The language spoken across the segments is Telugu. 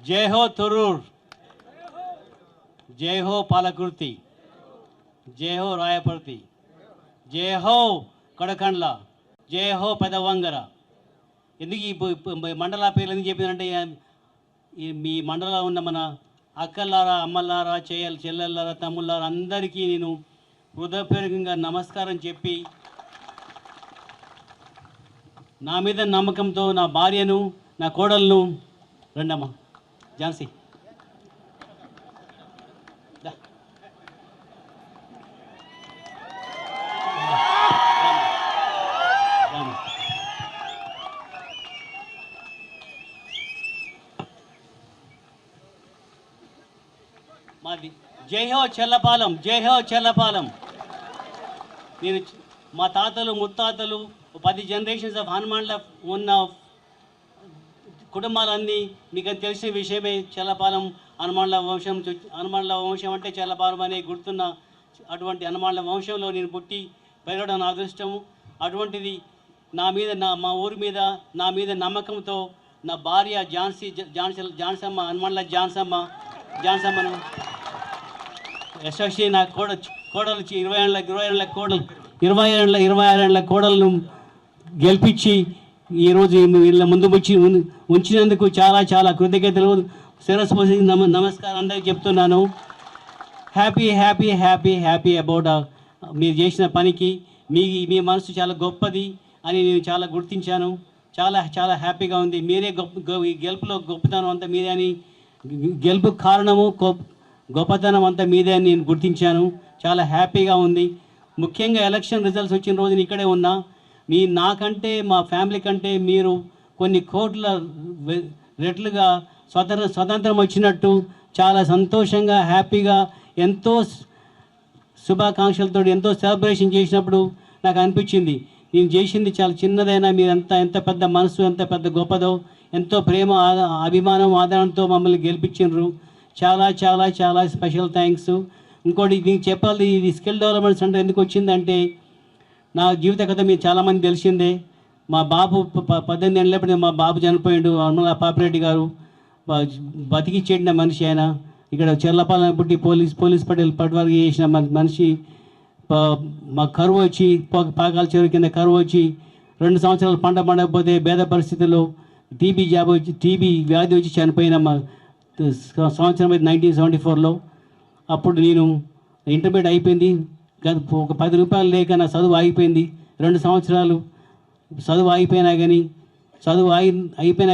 జై హో తొర్రూర్, జై హో పాలకుర్తి, జై హో రాయపర్తి, జై హో కడకండ్ల, జై హో పెదవంగర. ఎందుకు ఈ మండల పేర్లు ఎందుకు చెప్పినంటే మీ మండలంలో ఉన్న మన అక్కలారా, అమ్మలారా, చెల్లెళ్ళారా, తమ్ముళ్ళారా అందరికీ నేను హృదయపూర్వకంగా నమస్కారం చెప్పి నా మీద నమ్మకంతో నా భార్యను, నా కోడలను, రండమ్మా ఝాన్సీ, మాది జై హో చెల్లపాలెం, జై హో చెల్లపాలెం. నేను మా తాతలు ముత్తాతలు 10 జనరేషన్స్ ఆఫ్ హనుమాన్ల ఉన్న కుటుంబాలన్నీ మీకు తెలిసిన విషయమే. చెల్లపాలెం హనుమాన్ల వంశం అంటే చెల్లపాలెం అనే గుర్తున్న అటువంటి హనుమాన్ల వంశంలో నేను పుట్టి పెరగడం నా అదృష్టము. అటువంటిది మా ఊరి మీద నా మీద నమ్మకంతో నా భార్య ఝాన్సమ్మ, హనుమాన్ల ఝాన్సమ్మను ఎస్పెషల్లీ నా కోడలు 26 ఏళ్ళ కోడలను గెలిపించి ఈరోజు వీళ్ళ ముందు ఉంచినందుకు చాలా చాలా కృతజ్ఞతలు. శిరస్సు నమస్కారం అందరికీ చెప్తున్నాను. హ్యాపీ అబౌట్ మీరు చేసిన పనికి. మీ మనసు చాలా గొప్పది అని నేను చాలా గుర్తించాను. చాలా చాలా హ్యాపీగా ఉంది. మీరే ఈ గెలుపులో గొప్పతనం అంతా మీదే అని, గెలుపు కారణము గొప్పతనం అంతా మీదే అని నేను గుర్తించాను. చాలా హ్యాపీగా ఉంది. ముఖ్యంగా ఎలక్షన్ రిజల్ట్స్ వచ్చిన రోజున ఇక్కడే ఉన్నా. నాకంటే మా ఫ్యామిలీ కంటే మీరు కొన్ని కోట్ల రెట్లుగా స్వతంత్రం వచ్చినట్టు చాలా సంతోషంగా, హ్యాపీగా, ఎంతో శుభాకాంక్షలతో ఎంతో సెలబ్రేషన్ చేసినప్పుడు నాకు అనిపించింది, నేను చేసింది చాలా చిన్నదైనా మీరంతా ఎంత పెద్ద మనసు, ఎంత పెద్ద గొప్పదో, ఎంతో ప్రేమ, అభిమానం, ఆదరణతో మమ్మల్ని గెలిపించారు. చాలా చాలా చాలా స్పెషల్ థ్యాంక్స్. ఇంకోటి నీకు చెప్పాలి, ఇది స్కిల్ డెవలప్మెంట్ సెంటర్ ఎందుకు వచ్చిందంటే నా జీవిత కథ మీరు చాలామంది తెలిసిందే. మా బాబు 18 ఏళ్ళప్పుడు మా బాబు చనిపోయాడు. అన్నల పాపిరెడ్డి గారు బతికిచ్చేడిన మనిషి ఆయన. ఇక్కడ చెర్లపాలెం పుట్టి పోలీస్ పట్వారికి చేసిన మనిషి. మా కరువు వచ్చి పాకాల చెరువు కింద కరువు వచ్చి 2 సంవత్సరాలు పంట పండకపోతే పేద పరిస్థితుల్లో టీబీ వ్యాధి వచ్చి చనిపోయిన సంవత్సరం 1974లో. అప్పుడు నేను ఇంటర్మీడియట్ అయిపోయింది. ఒక 10 రూపాయలు లేక నా చదువు ఆగిపోయింది. 2 సంవత్సరాలు చదువు అయిపోయినా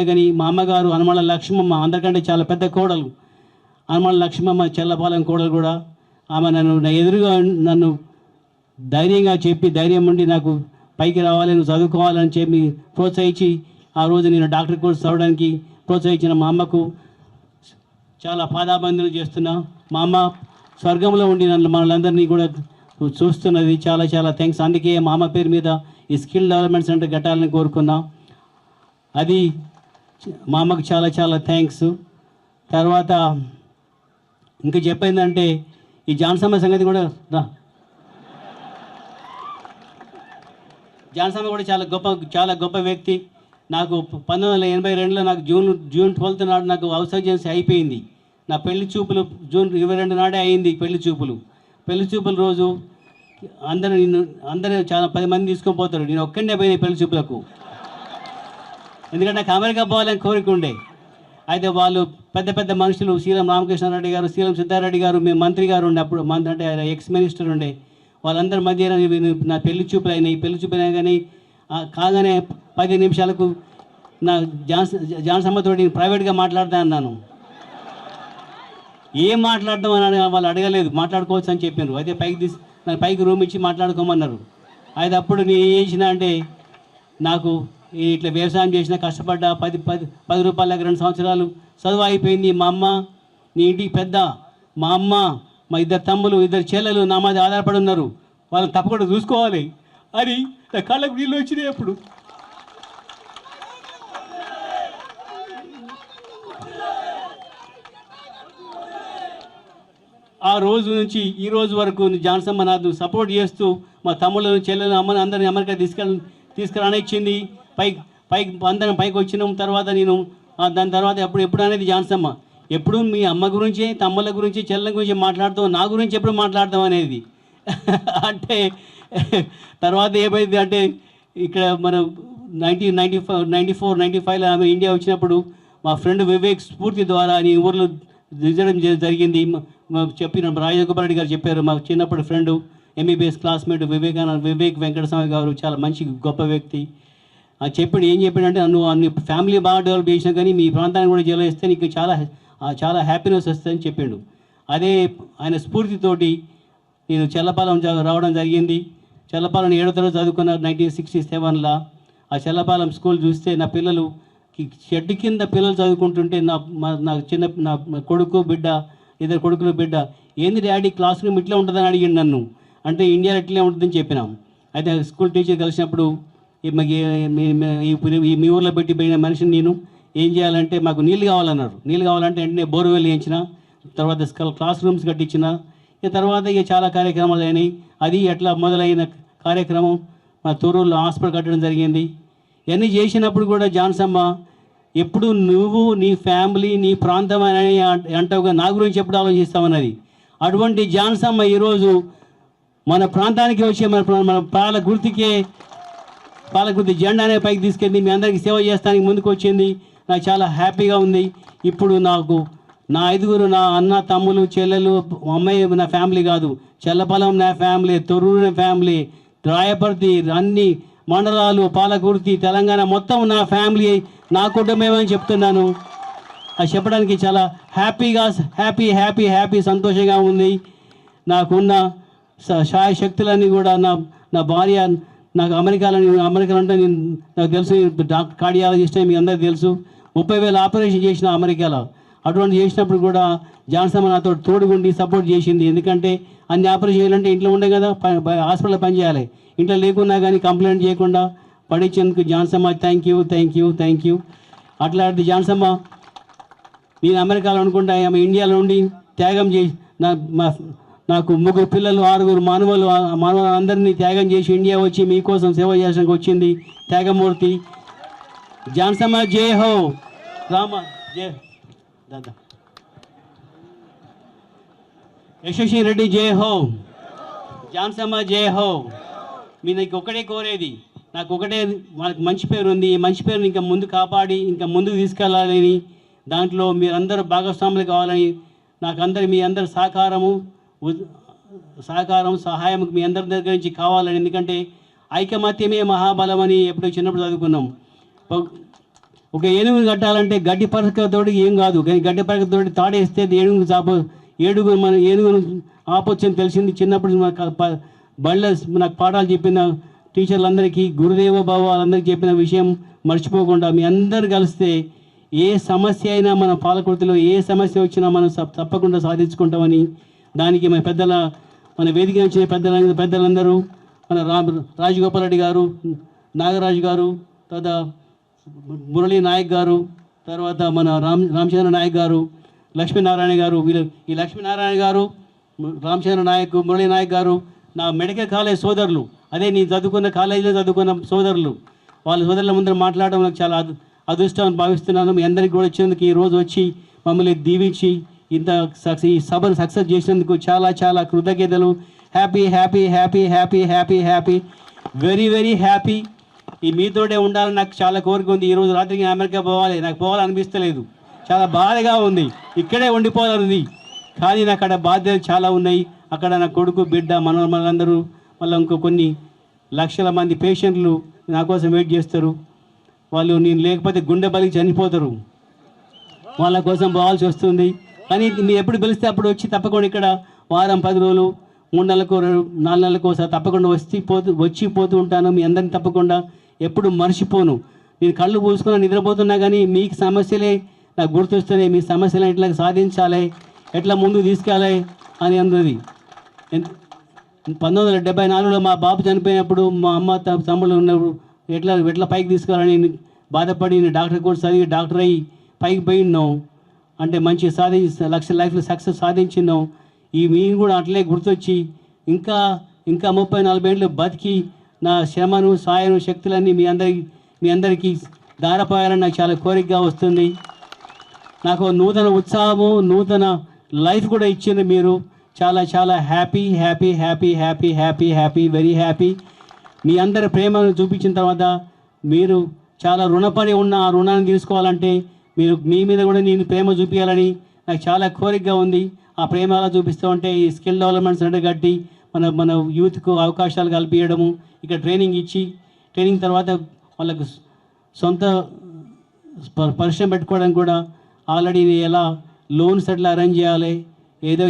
కానీ మా అమ్మగారు హనుమాన్ల లక్ష్మమ్మ, అందరికంటే చాలా పెద్ద కోడలు హనుమాన్ల లక్ష్మమ్మ, చెల్లపాలెం కోడలు కూడా, ఆమె ఎదురుగా నన్ను ధైర్యంగా చెప్పి, ధైర్యం ఉండి నాకు పైకి రావాలి, నువ్వు చదువుకోవాలని చెప్పి ప్రోత్సహించి, ఆ రోజు నేను డాక్టర్ కోర్స్ చదవడానికి ప్రోత్సహించిన మా అమ్మకు చాలా పాదాబంధనలు చేస్తున్నా. మా అమ్మ స్వర్గంలో ఉండి మనలందరినీ కూడా చూస్తున్నది. చాలా చాలా థ్యాంక్స్. అందుకే మా అమ్మ పేరు మీద ఈ స్కిల్ డెవలప్మెంట్ సెంటర్ కట్టాలని కోరుకున్నాం. అది మా అమ్మకు చాలా చాలా థ్యాంక్స్. తర్వాత ఇంకా చెప్పిందంటే ఈ ఝాన్సమ్మ సంగతి కూడా ఝాన్సమ్మ కూడా చాలా గొప్ప వ్యక్తి. నాకు 1982లో నాకు జూన్ 12 నాడు నాకు హౌస్ సర్జెన్సీ అయిపోయింది. నా పెళ్లి చూపులు జూన్ 22 నాడే అయింది. పెళ్లి చూపుల రోజు అందరూ చాలా 10 మంది తీసుకొని పోతారు. నేను ఒక్కడే పోయినాయి పెళ్లి చూపులకు. ఎందుకంటే నాకు అమెరికా పోవాలని కోరిక ఉండే. అయితే వాళ్ళు పెద్ద మనుషులు, సీఎం రామకృష్ణారెడ్డి గారు, సీఎం సిద్ధారెడ్డి గారు, మేము మంత్రి గారు ఉండే, అప్పుడు అంటే ఎక్స్ మినిస్టర్ ఉండే, వాళ్ళందరి మధ్య నా పెళ్లి చూపులు అయినా కానీ కాగానే 10 నిమిషాలకు నా ఝాన్సమ్మతో ప్రైవేట్గా మాట్లాడతా అన్నాను. ఏం మాట్లాడదాం అని వాళ్ళు అడగలేదు, మాట్లాడుకోవచ్చు అని చెప్పారు. అయితే నాకు పైకి రూమ్ ఇచ్చి మాట్లాడుకోమన్నారు. అయితే అప్పుడు నేను ఏం చేసిన అంటే, నాకు ఇట్లా వ్యవసాయం చేసిన, కష్టపడ్డా, 10 రూపాయలకి 2 సంవత్సరాలు చదువు అయిపోయింది. మా అమ్మ నీ ఇంటికి పెద్ద, మా అమ్మ, మా 2 తమ్ములు, 2 చెల్లెలు నా మీద ఆధారపడి ఉన్నారు, వాళ్ళని తప్పకుండా చూసుకోవాలి అని నా కళ్ళకు నీళ్ళు వచ్చినాయి. అప్పుడు ఆ రోజు నుంచి ఈ రోజు వరకు ఝాన్సమ్మ నాకు సపోర్ట్ చేస్తూ మా తమ్ముళ్ళను, చెల్లెలను, అమ్మని అందరినీ అమెరికా తీసుకురానిచ్చింది. అందరం పైకి వచ్చినాం. తర్వాత నేను దాని తర్వాత ఎప్పుడు అనేది జాన్సమ్మ ఎప్పుడు మీ అమ్మ గురించి తమ్ముళ్ళ గురించి చెల్లెల గురించి మాట్లాడుతావు, నా గురించి ఎప్పుడు మాట్లాడతావు అనేది. అంటే తర్వాత ఏమైంది అంటే ఇక్కడ మనం 1994-95లో ఆమె ఇండియా వచ్చినప్పుడు మా ఫ్రెండ్ వివేక్ స్ఫూర్తి ద్వారా నీ ఊర్లో దిగడం జరిగింది. చెప్పిన రాజగోపాల్ రెడ్డి గారు చెప్పారు, మా చిన్నప్పుడు friend MBBS classmate Vivek Venkataswamy గారు, చాలా మంచి గొప్ప వ్యక్తి. చెప్పాడు, ఏం చెప్పాడంటే నువ్వు అన్ని ఫ్యామిలీ బాగా డెవలప్ చేసినా కానీ మీ ప్రాంతాన్ని కూడా జల ఇస్తే నీకు చాలా హ్యాపీనెస్ వస్తుందని చెప్పాడు. అదే ఆయన స్ఫూర్తితోటి నేను చెల్లపాలెం రావడం జరిగింది. చెల్లపాలెం 7వ తరగతి చదువుకున్న 1967లో. ఆ చెల్లపాలెం స్కూల్ చూస్తే నా పిల్లలు షెడ్ కింద పిల్లలు చదువుకుంటుంటే నా కొడుకు బిడ్డ, ఇద్దరు కొడుకులు బిడ్డ, ఏంది డాడీ క్లాస్ రూమ్ ఇట్లా ఉంటుందని అడిగిండు నన్ను. అంటే ఇండియాలో ఇట్లే ఉంటుందని చెప్పినాం. అయితే స్కూల్ టీచర్ కలిసినప్పుడు మీ ఊర్లో పోయిన మనిషిని నేను ఏం చేయాలంటే మాకు నీళ్ళు కావాలన్నారు. నీళ్ళు కావాలంటే వెంటనే బోర్వెల్ వేయించిన, తర్వాత క్లాస్ రూమ్స్ కట్టించిన. తర్వాత చాలా కార్యక్రమాలు అయినాయి. అది ఎట్లా మొదలైన కార్యక్రమం మా తూరూరులో హాస్పిటల్ కట్టడం జరిగింది. ఇవన్నీ చేసినప్పుడు కూడా జాన్సమ్మ ఎప్పుడు నువ్వు నీ ఫ్యామిలీ నీ ప్రాంతం అని అంటావుగా, నా గురించి ఎప్పుడు ఆలోచిస్తామన్నది. అటువంటి జాన్సమ్మ ఈరోజు మన ప్రాంతానికి వచ్చే మన పాలగుర్తి జెండానే పైకి తీసుకెళ్ళి మీ అందరికీ సేవ చేస్తానికి ముందుకు వచ్చింది. నాకు చాలా హ్యాపీగా ఉంది. ఇప్పుడు నాకు నా 5 నా అన్న తమ్ములు చెల్లెలు అమ్మాయి నా ఫ్యామిలీ కాదు, చెల్లపాలెం నా ఫ్యామిలీ, తొర్రూరు నా ఫ్యామిలీ, రాయపర్తి అన్ని మండలాలు, పాలకుర్తి, తెలంగాణ మొత్తం నా ఫ్యామిలీ, నా కుటుంబమని చెప్తున్నాను. అది చెప్పడానికి చాలా హ్యాపీ సంతోషంగా ఉంది. నాకున్న శాయశక్తులన్నీ కూడా నా భార్య నాకు అమెరికాలో అంటే నాకు తెలుసు, కార్డియాలజిస్ట్ మీ అందరికీ తెలుసు. 30,000 ఆపరేషన్ చేసిన అమెరికాలో. అటువంటి చేసినప్పుడు కూడా జాన్సమ్మ నాతో తోడుగుండి సపోర్ట్ చేసింది. ఎందుకంటే అన్ని ఆపరేషన్ చేయాలంటే ఇంట్లో ఉండే కదా, హాస్పిటల్లో పనిచేయాలి. ఇంట్లో లేకున్నా కానీ కంప్లైంట్ చేయకుండా పడించేందుకు జాన్సమ్మ థ్యాంక్ యూ. అట్లాంటి జాన్సమ్మ నేను అమెరికాలో అనుకుంటా ఆమె ఇండియాలో ఉండి త్యాగం చేసి నాకు 3 పిల్లలు 6 మానవులు అందరినీ త్యాగం చేసి ఇండియా వచ్చి మీకోసం సేవ చేయడానికి వచ్చింది త్యాగమూర్తి. జాన్సమ్మ జై హో, రామ జై దాదా, యశస్వి రెడ్డి జై హో, జాన్సమ్మ జై హో. నాకు ఒకటే కోరేది, మనకు మంచి పేరు ఉంది. ఈ మంచి పేరుని ఇంకా ముందు కాపాడి ఇంకా ముందుకు తీసుకెళ్ళాలని, దాంట్లో మీరందరూ భాగస్వాములు కావాలని, మీ అందరి సహాయం మీ అందరి దగ్గర నుంచి కావాలని. ఎందుకంటే ఐకమత్యమే మహాబలం అని ఎప్పుడు చిన్నప్పుడు చదువుకున్నాం. ఒక ఏనుగుని కట్టాలంటే గడ్డి పరకతోటి ఏం కాదు, కానీ గడ్డి పరకతోటి తాడేస్తే ఏనుగును ఆపొచ్చని తెలిసింది. చిన్నప్పుడు నాకు పాఠాలు చెప్పిన టీచర్లందరికీ, గురుదేవ బావ వాళ్ళందరికీ చెప్పిన విషయం మర్చిపోకుండా మీ అందరు కలిస్తే ఏ సమస్య అయినా మన పాలకుర్తిలో ఏ సమస్య వచ్చినా మనం తప్పకుండా సాధించుకుంటామని, దానికి మన వేదిక వచ్చిన పెద్దలందరూ, మన రాజగోపాల్ రెడ్డి గారు, నాగరాజు గారు, తర్వాత మురళీ నాయక్ గారు, తర్వాత మన రామచంద్ర నాయక్ గారు, లక్ష్మీనారాయణ గారు, ఈ లక్ష్మీనారాయణ గారు, రామచంద్ర నాయక్, మురళీ నాయక్ గారు నా మెడికల్ కాలేజ్ సోదరులు. అదే నేను చదువుకున్న కాలేజీలో చదువుకున్న సోదరులు. వాళ్ళ సోదరుల ముందర మాట్లాడడం నాకు చాలా అదృష్టం భావిస్తున్నాను. మీ అందరికీ కూడా వచ్చినందుకు, ఈరోజు వచ్చి మమ్మల్ని దీవించి ఈ సభను సక్సెస్ చేసినందుకు చాలా కృతజ్ఞతలు. Happy, very happy. ఈ మీతోటే ఉండాలని నాకు చాలా కోరిక ఉంది. ఈరోజు రాత్రికి అమెరికా పోవాలి, నాకు పోవాలనిపిస్తలేదు, చాలా బాధగా ఉంది. ఇక్కడే ఉండిపోవాలని, కానీ నాకు అక్కడ బాధ్యతలు చాలా ఉన్నాయి. అక్కడ నా కొడుకు బిడ్డ మనలందరూ, మళ్ళీ ఇంకో కొన్ని లక్షల మంది పేషెంట్లు నా కోసం వెయిట్ చేస్తారు. వాళ్ళు నేను లేకపోతే గుండె బలికి చనిపోతారు. వాళ్ళ కోసం పోవాల్సి వస్తుంది. కానీ మీరు ఎప్పుడు పిలిస్తే అప్పుడు వచ్చి తప్పకుండా ఇక్కడ వారం 10 రోజులు 3 నెలలకు 4 నెలలకు ఒకసారి తప్పకుండా వచ్చి పోతూ ఉంటాను. మీ అందరిని తప్పకుండా ఎప్పుడు మర్చిపోను. నేను కళ్ళు పూసుకుని నిద్రపోతున్నా కానీ మీకు సమస్యలే నాకు గుర్తొస్తున్నాయి. మీ సమస్యలను ఎట్లా సాధించాలి, ఎట్లా ముందుకు తీసుకెళ్ళాలి అని అన్నది. 1974లో మా బాబు చనిపోయినప్పుడు మా అమ్మ తమ్ముళ్ళు ఉన్నప్పుడు ఎట్లా పైకి తీసుకెళ్ళాలని బాధపడి డాక్టర్ కోర్స్ చదివి డాక్టర్ అయ్యి పైకి పోయినాం. అంటే మంచి లైఫ్లో సక్సెస్ సాధించినాం. మీరు కూడా అట్లే గుర్తొచ్చి ఇంకా 30-40 ఏళ్ళు బతికి నా శ్రమను సాయను శక్తులన్నీ మీ అందరికీ ధారపోయాలని నాకు చాలా కోరికగా వస్తుంది. నాకు నూతన ఉత్సాహము, నూతన లైఫ్ కూడా ఇచ్చింది మీరు. చాలా చాలా happy happy happy happy happy happy very happy. మీ అందరి ప్రేమను చూపించిన తర్వాత మీరు చాలా రుణపడి ఉన్న ఆ రుణాన్ని తీసుకోవాలంటే మీరు మీ మీద కూడా నేను ప్రేమ చూపించాలని నాకు చాలా కోరికగా ఉంది. ఆ ప్రేమ ఎలా చూపిస్తూ ఉంటే ఈ స్కిల్ డెవలప్మెంట్ సెంటర్ కట్టి మన యూత్కు అవకాశాలు కల్పించడము, ఇక్కడ ట్రైనింగ్ ఇచ్చి ట్రైనింగ్ తర్వాత వాళ్ళకు సొంత పరిశ్రమ పెట్టుకోవడానికి కూడా ఆల్రెడీ ఎలా లోన్స్ ఎట్లా అరేంజ్ చేయాలి, ఏదో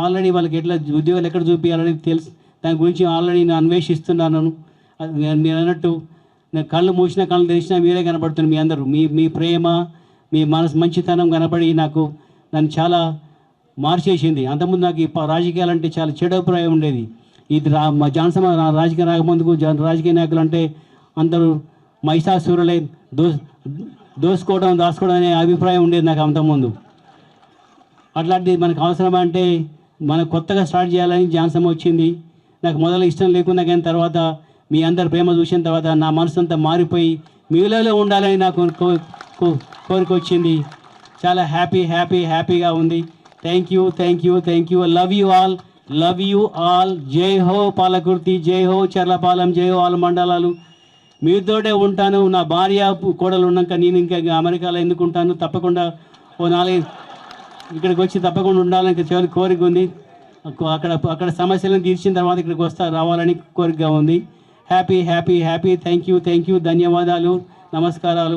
ఆల్రెడీ వాళ్ళకి ఎట్లా ఉద్యోగాలు ఎక్కడ చూపించాలని తెలుసు. దాని గురించి ఆల్రెడీ నేను అన్వేషిస్తున్నాను. నేను అన్నట్టు నేను కళ్ళు మూసినా కళ్ళు తెరిచినా మీరే కనపడుతుంది. మీ అందరూ మీ ప్రేమ, మీ మనసు మంచితనం కనపడి నన్ను చాలా మార్చేసింది. అంతకుముందు నాకు ఈ రాజకీయాలంటే చాలా చెడు అభిప్రాయం ఉండేది. ఇది మా జాన్సన్ రాజకీయ రాకముందుకు రాజకీయ నాయకులు అంటే అందరూ మహిషాసురులే, దాచుకోవడం అనే అభిప్రాయం ఉండేది నాకు అంతకుముందు. అట్లాంటిది మనకు అవసరమా అంటే మనకు కొత్తగా స్టార్ట్ చేయాలని జాన్సన్ వచ్చింది. నాకు మొదలు ఇష్టం లేకున్నా కానీ తర్వాత మీ అందరి ప్రేమ చూసిన తర్వాత నా మనసు అంతా మారిపోయి మీలో ఉండాలని నాకు కోరిక వచ్చింది. చాలా హ్యాపీగా ఉంది. Thank you. Love you all. జై హో పాలకుర్తి, జై హో చర్లపాలెం, జై హో ఆల్ మండలాలు. మీతోటే ఉంటాను. నా భార్య కోడలు ఉన్నాక నేను ఇంకా అమెరికాలో ఎందుకు ఉంటాను? తప్పకుండా ఓ 4 ఇక్కడికి వచ్చి తప్పకుండా ఉండాలని చివరి కోరిక ఉంది. అక్కడ సమస్యలను తీర్చిన తర్వాత ఇక్కడికి రావాలని కోరికగా ఉంది. హ్యాపీ. Thank you. ధన్యవాదాలు, నమస్కారాలు.